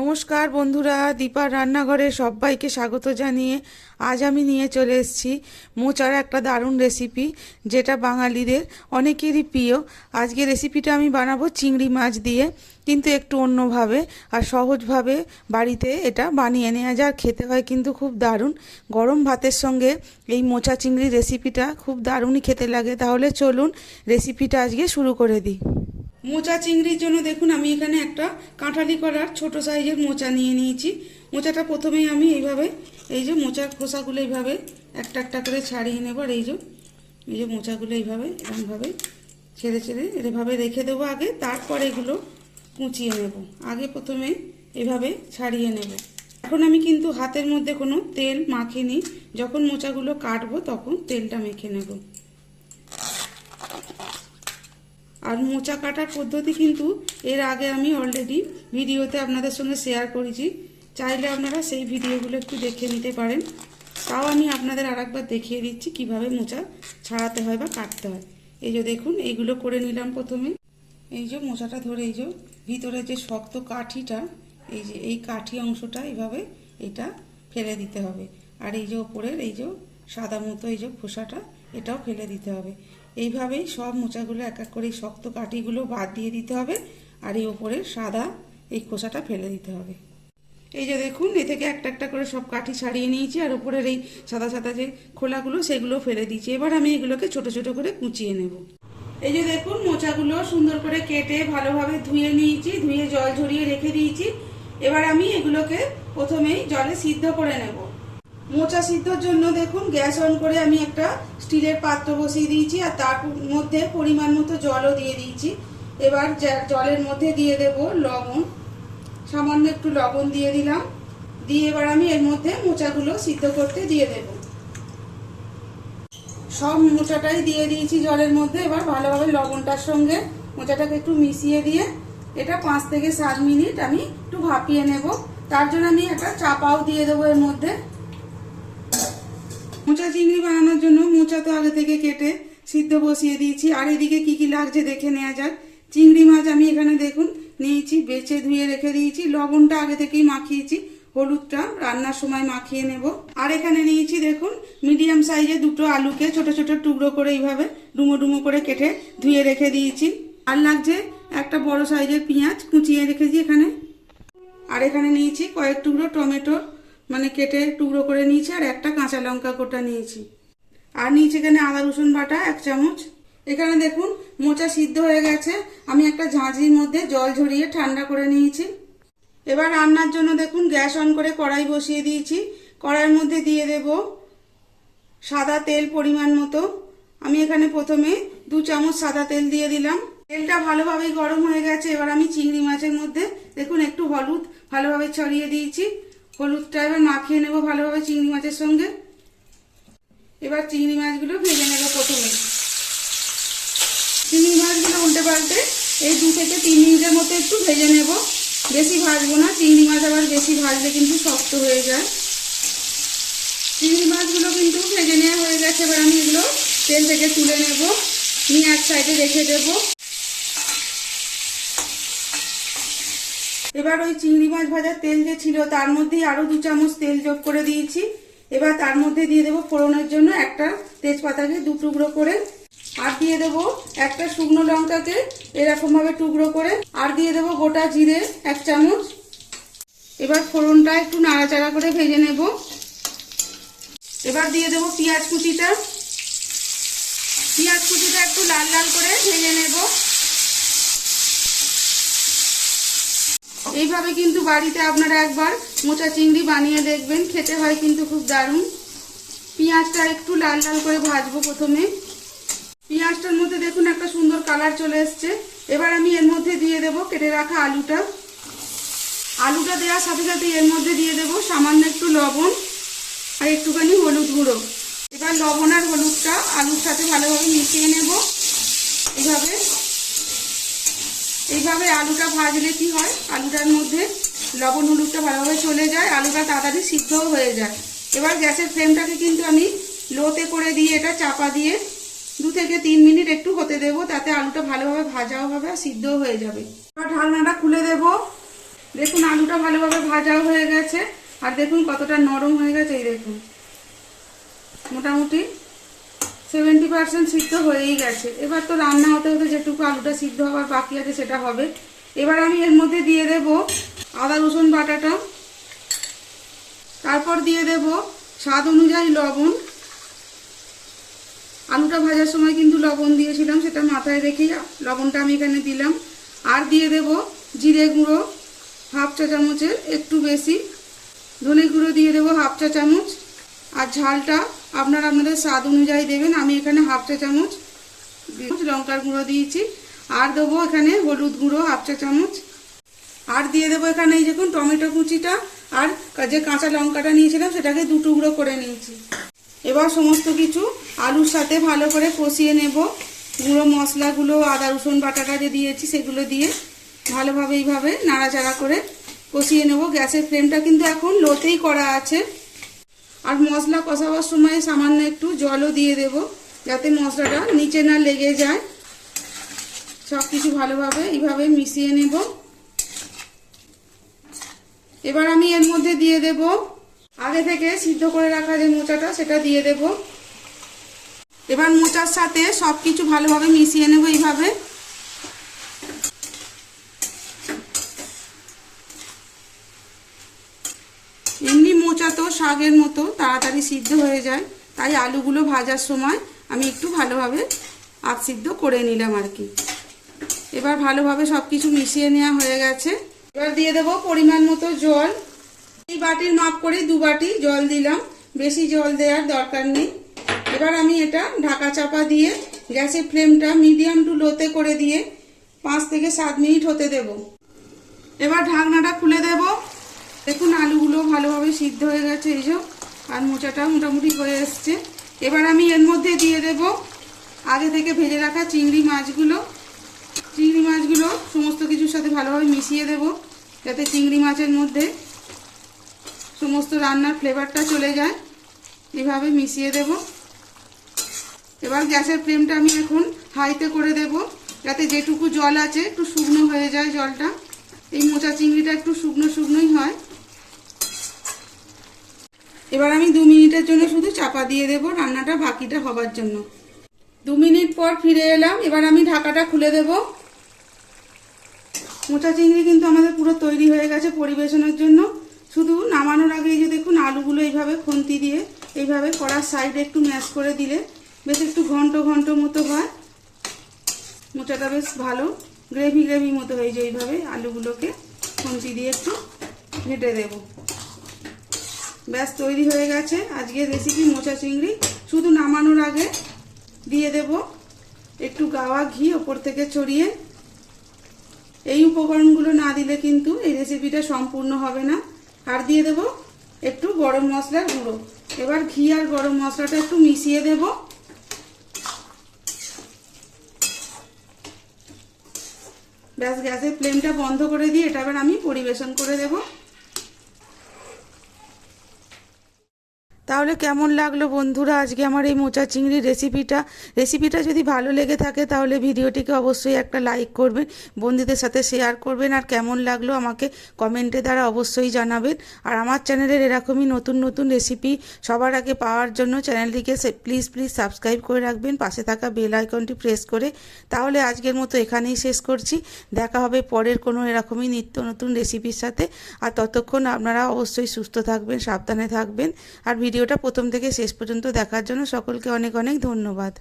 নমস্কার বন্ধুরা, দীপার রান্নাঘরে সবাইকে স্বাগত জানিয়ে আজ আমি নিয়ে চলে এসেছি মোচার একটা দারুণ রেসিপি, যেটা বাঙালিদের অনেকেরই প্রিয়। আজকে রেসিপিটা আমি বানাবো চিংড়ি মাছ দিয়ে, কিন্তু একটু অন্যভাবে আর সহজভাবে বাড়িতে এটা বানিয়ে নেওয়া যায়। খেতে হয় কিন্তু খুব দারুণ। গরম ভাতের সঙ্গে এই মোচা চিংড়ির রেসিপিটা খুব দারুণই খেতে লাগে। তাহলে চলুন রেসিপিটা আজকে শুরু করে দিই। মোচা চিংড়ির জন্য দেখুন আমি এখানে একটা কাঁঠালি করার ছোট সাইজের মোচা নিয়ে নিয়েছি। মোচাটা প্রথমেই আমি এইভাবে এই যে মোচার খোসাগুলো এইভাবে একটা একটা করে ছাড়িয়ে নেব। আর এই যে মোচাগুলো এইভাবে এরকমভাবে ছেড়ে ছেড়ে এভাবে রেখে দেবো আগে, তারপর এগুলো কুচিয়ে নেব। আগে প্রথমে এভাবে ছাড়িয়ে নেব। এখন আমি কিন্তু হাতের মধ্যে কোনো তেল মাখিনি, যখন মোচাগুলো কাটবো তখন তেলটা মেখে নেব। আর মোচা কাটার পদ্ধতি কিন্তু এর আগে আমি অলরেডি ভিডিওতে আপনাদের সঙ্গে শেয়ার করেছি, চাইলে আপনারা সেই ভিডিওগুলো একটু দেখে নিতে পারেন। তাও আমি আপনাদের আরেকবার দেখিয়ে দিচ্ছি কিভাবে মোচা ছাড়াতে হয় বা কাটতে হয়। এই যে দেখুন এইগুলো করে নিলাম। প্রথমে এই যে মোচাটা ধরে এই যে ভিতরে যে শক্ত কাঠিটা, এই যে এই কাঠি অংশটা এইভাবে এটা ফেলে দিতে হবে। আর এই যে ওপরের এই যে সাদা মতো এই যে খোসাটা, এটাও ফেলে দিতে হবে। এইভাবেই সব মোচাগুলো এক এক করে এই শক্ত কাঠিগুলো বাদ দিয়ে দিতে হবে, আর এই ওপরের সাদা এই খোসাটা ফেলে দিতে হবে। এই যে দেখুন এ থেকে একটা একটা করে সব কাঠি ছাড়িয়ে নিয়েছি, আর ওপরের এই সাদা সাদা যে খোলাগুলো সেগুলো ফেলে দিয়েছি। এবার আমি এগুলোকে ছোট ছোট করে কুচিয়ে নেব। এই যে দেখুন মোচাগুলো সুন্দর করে কেটে ভালোভাবে ধুয়ে নিয়েছি, ধুয়ে জল ঝরিয়ে রেখে দিয়েছি। এবার আমি এগুলোকে প্রথমেই জলে সিদ্ধ করে নেব। মোচা সিদ্ধর জন্য দেখুন গ্যাস অন করে আমি একটা স্টিলের পাত্র বসিয়ে দিয়েছি, আর তার মধ্যে পরিমাণ মতো জলও দিয়ে দিয়েছি। এবার জলের মধ্যে দিয়ে দেব লবণ, সামান্য একটু লবণ দিয়ে দিলাম। দিয়ে এবার আমি এর মধ্যে মোচাগুলো সিদ্ধ করতে দিয়ে দেব। সব মোচাটাই দিয়ে দিয়েছি জলের মধ্যে। এবার ভালোভাবে লবণটার সঙ্গে মোচাটাকে একটু মিশিয়ে দিয়ে এটা 5 থেকে 7 মিনিট আমি একটু ভাপিয়ে নেব। তার জন্য আমি একটা চাপাও দিয়ে দেবো এর মধ্যে। মোচা চিংড়ি বানানোর জন্য মোচা তো আগে থেকে কেটে সিদ্ধ বসিয়ে দিয়েছি। আর এদিকে কি কি লাগছে দেখে নেওয়া যাক। চিংড়ি মাছ আমি এখানে দেখুন নিয়েছি, বেছে ধুয়ে রেখে দিয়েছি। লবণটা আগে থেকেই মাখিয়েছি, হলুদটা রান্নার সময় মাখিয়ে নেব। আর এখানে নিয়েছি দেখুন মিডিয়াম সাইজের দুটো আলুকে ছোট ছোট টুকরো করে এইভাবে ডুমো ডুমো করে কেটে ধুয়ে রেখে দিয়েছি। আর লাগছে একটা বড় সাইজের পেঁয়াজ কুচিয়ে রেখেছি এখানে। আর এখানে নিয়েছি কয়েক টুকরো টমেটো, মানে কেটে টুকরো করে নিয়েছি। আর একটা কাঁচা লঙ্কা কোটা নিয়েছি। আর নিয়েছি এখানে আদা রসুন বাটা 1 চামচ। এখানে দেখুন মোচা সিদ্ধ হয়ে গেছে। আমি একটা ঝাঁঝরির মধ্যে জল ঝরিয়ে ঠান্ডা করে নিয়েছি। এবার রান্নার জন্য দেখুন গ্যাস অন করে কড়াই বসিয়ে দিয়েছি। কড়াইয়ের মধ্যে দিয়ে দেব সাদা তেল পরিমাণ মতো। আমি এখানে প্রথমে 2 চামচ সাদা তেল দিয়ে দিলাম। তেলটা ভালোভাবে গরম হয়ে গেছে। এবার আমি চিংড়ি মাছের মধ্যে দেখুন একটু হলুদ ভালোভাবে ছড়িয়ে দিয়েছি। হলুদটা এবার মাখিয়ে নেব ভালোভাবে চিংড়ি মাছের সঙ্গে। এবার চিংড়ি মাছগুলো ভেজে নেব। প্রথমে চিংড়ি মাছগুলো উল্টে পাল্টে এই 2 থেকে 3 মিনিটের মতো একটু ভেজে নেব। বেশি ভাজবো না, চিংড়ি মাছ আবার বেশি ভাজলে কিন্তু শক্ত হয়ে যায়। চিংড়ি মাছগুলো কিন্তু ভেজে নেওয়া হয়ে গেছে। এবার আমি এগুলো তেল থেকে তুলে নেব, নিয়ে এক সাইডে রেখে দেব। এবার ওই চিংড়ি মাছ ভাজার তেল যে ছিল তার মধ্যেই আরো 2 চামচ তেল যোগ করে দিয়েছি। এবার তার মধ্যে দিয়ে দেবো ফোড়নের জন্য একটা তেজপাতাকে 2 টুকরো করে, আর দিয়ে দেবো একটা শুকনো লঙ্কাকে এরকম ভাবে টুকরো করে, আর দিয়ে দেবো গোটা জিরে 1 চামচ। এবার ফোড়নটা একটু নাড়াচাড়া করে ভেজে নেব। এবার দিয়ে দেবো পেঁয়াজ কুচিটা। পেঁয়াজ কুচিটা একটু লাল লাল করে ভেজে নেব। এইভাবে কিন্তু বাড়িতে আপনারা একবার মোচা চিংড়ি বানিয়ে দেখবেন, খেতে হয় কিন্তু খুব দারুণ। পেঁয়াজটা একটু লাল লাল করে ভাজবো প্রথমে। পেঁয়াজটার মধ্যে দেখুন একটা সুন্দর কালার চলে এসছে। এবার আমি এর মধ্যে দিয়ে দেব কেটে রাখা আলুটা। আলুটা দেওয়ার সাথে সাথে এর মধ্যে দিয়ে দেব সামান্য একটু লবণ আর একটুখানি হলুদ গুঁড়ো। এবার লবণ আর হলুদটা আলুর সাথে ভালোভাবে মিশিয়ে নেব। এইভাবে আলুটা ভাজলে কি হয়, আলুটার মধ্যে লবণ হলুদটা ভালোভাবে চলে যায়, আলুটা তাড়াতাড়ি সিদ্ধও হয়ে যায়। এবার গ্যাসের ফ্লেমটাকে কিন্তু আমি লোতে করে দিয়ে এটা চাপা দিয়ে 2 থেকে 3 মিনিট একটু হতে দেব, তাতে আলুটা ভালোভাবে ভাজাও হবে আর সিদ্ধও হয়ে যাবে। এবার ঢাকনাটা খুলে দেব। দেখুন আলুটা ভালোভাবে ভাজাও হয়ে গেছে, আর দেখুন কতটা নরম হয়ে গেছে। এই দেখুন মোটামুটি 70% সিদ্ধ হয়েই গেছে। এবার তো রান্না হতে হতে যেটুকু আলুটা সিদ্ধ হওয়ার বাকি আছে সেটা হবে। এবার আমি এর মধ্যে দিয়ে দেব আদা রসুন বাটাটা, তারপর দিয়ে দেব স্বাদ অনুযায়ী লবণ। আলুটা ভাজার সময় কিন্তু লবণ দিয়েছিলাম, সেটা মাথায় রেখেই লবণটা আমি এখানে দিলাম। আর দিয়ে দেব জিরে গুঁড়ো হাফ চা চামচের একটু বেশি, ধনে গুঁড়ো দিয়ে দেবো হাফ চা চামচ, আর ঝালটা আপনারা আপনাদের স্বাদ অনুযায়ী দেবেন। আমি এখানে হাফ চা চামচ লঙ্কার গুঁড়ো দিয়েছি। আর দেবো এখানে হলুদ গুঁড়ো হাফ চা চামচ। আর দিয়ে দেবো এখানে এই দেখুন টমেটো কুচিটা, আর যে কাঁচা লঙ্কাটা নিয়েছিলাম সেটাকে 2 টুকরো করে নিয়েছি। এবার সমস্ত কিছু আলুর সাথে ভালো করে কষিয়ে নেব। গুঁড়ো মশলাগুলো, আদা রসুন বাটাটা যে দিয়েছি সেগুলো দিয়ে ভালোভাবে এইভাবে নাড়াচাড়া করে কষিয়ে নেব। গ্যাসের ফ্লেমটা কিন্তু এখন লোতেই করা আছে। আর মশলা কষাবার সময় সামান্য একটু জলও দিয়ে দেব, যাতে মশলাটা নিচে না লেগে যায়। সব কিছু ভালোভাবে এইভাবে মিশিয়ে নেব। এবার আমি এর মধ্যে দিয়ে দেব আগে থেকে সিদ্ধ করে রাখা যে মোচাটা, সেটা দিয়ে দেব। এবার মোচার সাথে সব কিছু ভালোভাবে মিশিয়ে নেব এইভাবে। এমনি মোচা তো শাকের মতো তাড়াতাড়ি সিদ্ধ হয়ে যায়, তাই আলুগুলো ভাজার সময় আমি একটু ভালোভাবে আধ সিদ্ধ করে নিলাম আর কি। এবার ভালোভাবে সব কিছু মিশিয়ে নেওয়া হয়ে গেছে। এবার দিয়ে দেব পরিমাণ মতো জল। এই বাটির মাপ করে 2 বাটি জল দিলাম, বেশি জল দেওয়ার দরকার নেই। এবার আমি এটা ঢাকা চাপা দিয়ে গ্যাসের ফ্লেমটা মিডিয়াম টু লোতে করে দিয়ে 5 থেকে 7 মিনিট হতে দেব। এবার ঢাকনাটা খুলে দেব। দেখুন আলুগুলো ভালোভাবে সিদ্ধ হয়ে গেছে এই যে, আর মোচাটা মোটামুটি হয়ে এসছে। এবার আমি এর মধ্যে দিয়ে দেব আগে থেকে ভেজে রাখা চিংড়ি মাছগুলো। চিংড়ি মাছগুলো সমস্ত কিছুর সাথে ভালোভাবে মিশিয়ে দেব, যাতে চিংড়ি মাছের মধ্যে সমস্ত রান্নার ফ্লেভারটা চলে যায়। এভাবে মিশিয়ে দেব। এবার গ্যাসের ফ্লেমটা আমি এখন হাইতে করে দেব, যাতে যেটুকু জল আছে একটু শুকনো হয়ে যায় জলটা। এই মোচা চিংড়িটা একটু শুকনো শুকনোই হয়। এবার আমি 2 মিনিটের জন্য শুধু চাপা দিয়ে দেব রান্নাটা বাকিটা হবার জন্য। 2 মিনিট পর ফিরে এলাম। এবার আমি ঢাকাটা খুলে দেব। মোচা চিংড়ি কিন্তু আমাদের পুরো তৈরি হয়ে গেছে পরিবেশনের জন্য। শুধু নামানোর আগে এই যে দেখুন আলুগুলো এইভাবে খুন্তি দিয়ে এইভাবে কড়ার সাইডে একটু ম্যাশ করে দিলে বেশ একটু ঘন্ট ঘন্ট মতো হয়। মোচাটা বেশ ভালো গ্রেভি গ্রেভি মতো হয়ে যায়। এইভাবে আলুগুলোকে খুন্তি দিয়ে একটু ঘেঁটে দেব। ব্যাস তৈরি হয়ে গেছে আজকের রেসিপি মোচা চিংড়ি। শুধু নামানোর আগে দিয়ে দেব একটু গাওয়া ঘি ওপর থেকে ছড়িয়ে। এই উপকরণগুলো না দিলে কিন্তু এই রেসিপিটা সম্পূর্ণ হবে না। আর দিয়ে দেব একটু গরম মশলার গুঁড়ো। এবার ঘি আর গরম মশলাটা একটু মিশিয়ে দেব। ব্যাস গ্যাসের ফ্লেমটা বন্ধ করে দিয়ে এটা এবার আমি পরিবেশন করে দেব। তাহলে কেমন লাগলো বন্ধুরা আজকে আমার এই মোচা চিংড়ির রেসিপিটা যদি ভালো লেগে থাকে তাহলে ভিডিওটিকে অবশ্যই একটা লাইক করবেন, বন্ধুদের সাথে শেয়ার করবেন। আর কেমন লাগলো আমাকে কমেন্টে দ্বারা অবশ্যই জানাবেন। আর আমার চ্যানেলের এরকমই নতুন নতুন রেসিপি সবার আগে পাওয়ার জন্য চ্যানেলটিকে প্লিজ সাবস্ক্রাইব করে রাখবেন, পাশে থাকা বেল আইকনটি প্রেস করে। তাহলে আজকের মতো এখানেই শেষ করছি। দেখা হবে পরের কোনো এরকমই নিত্য নতুন রেসিপির সাথে। আর ততক্ষণ আপনারা অবশ্যই সুস্থ থাকবেন, সাবধানে থাকবেন। আর ভিডিওটা প্রথম থেকে শেষ পর্যন্ত দেখার জন্য সকলকে অনেক অনেক ধন্যবাদ।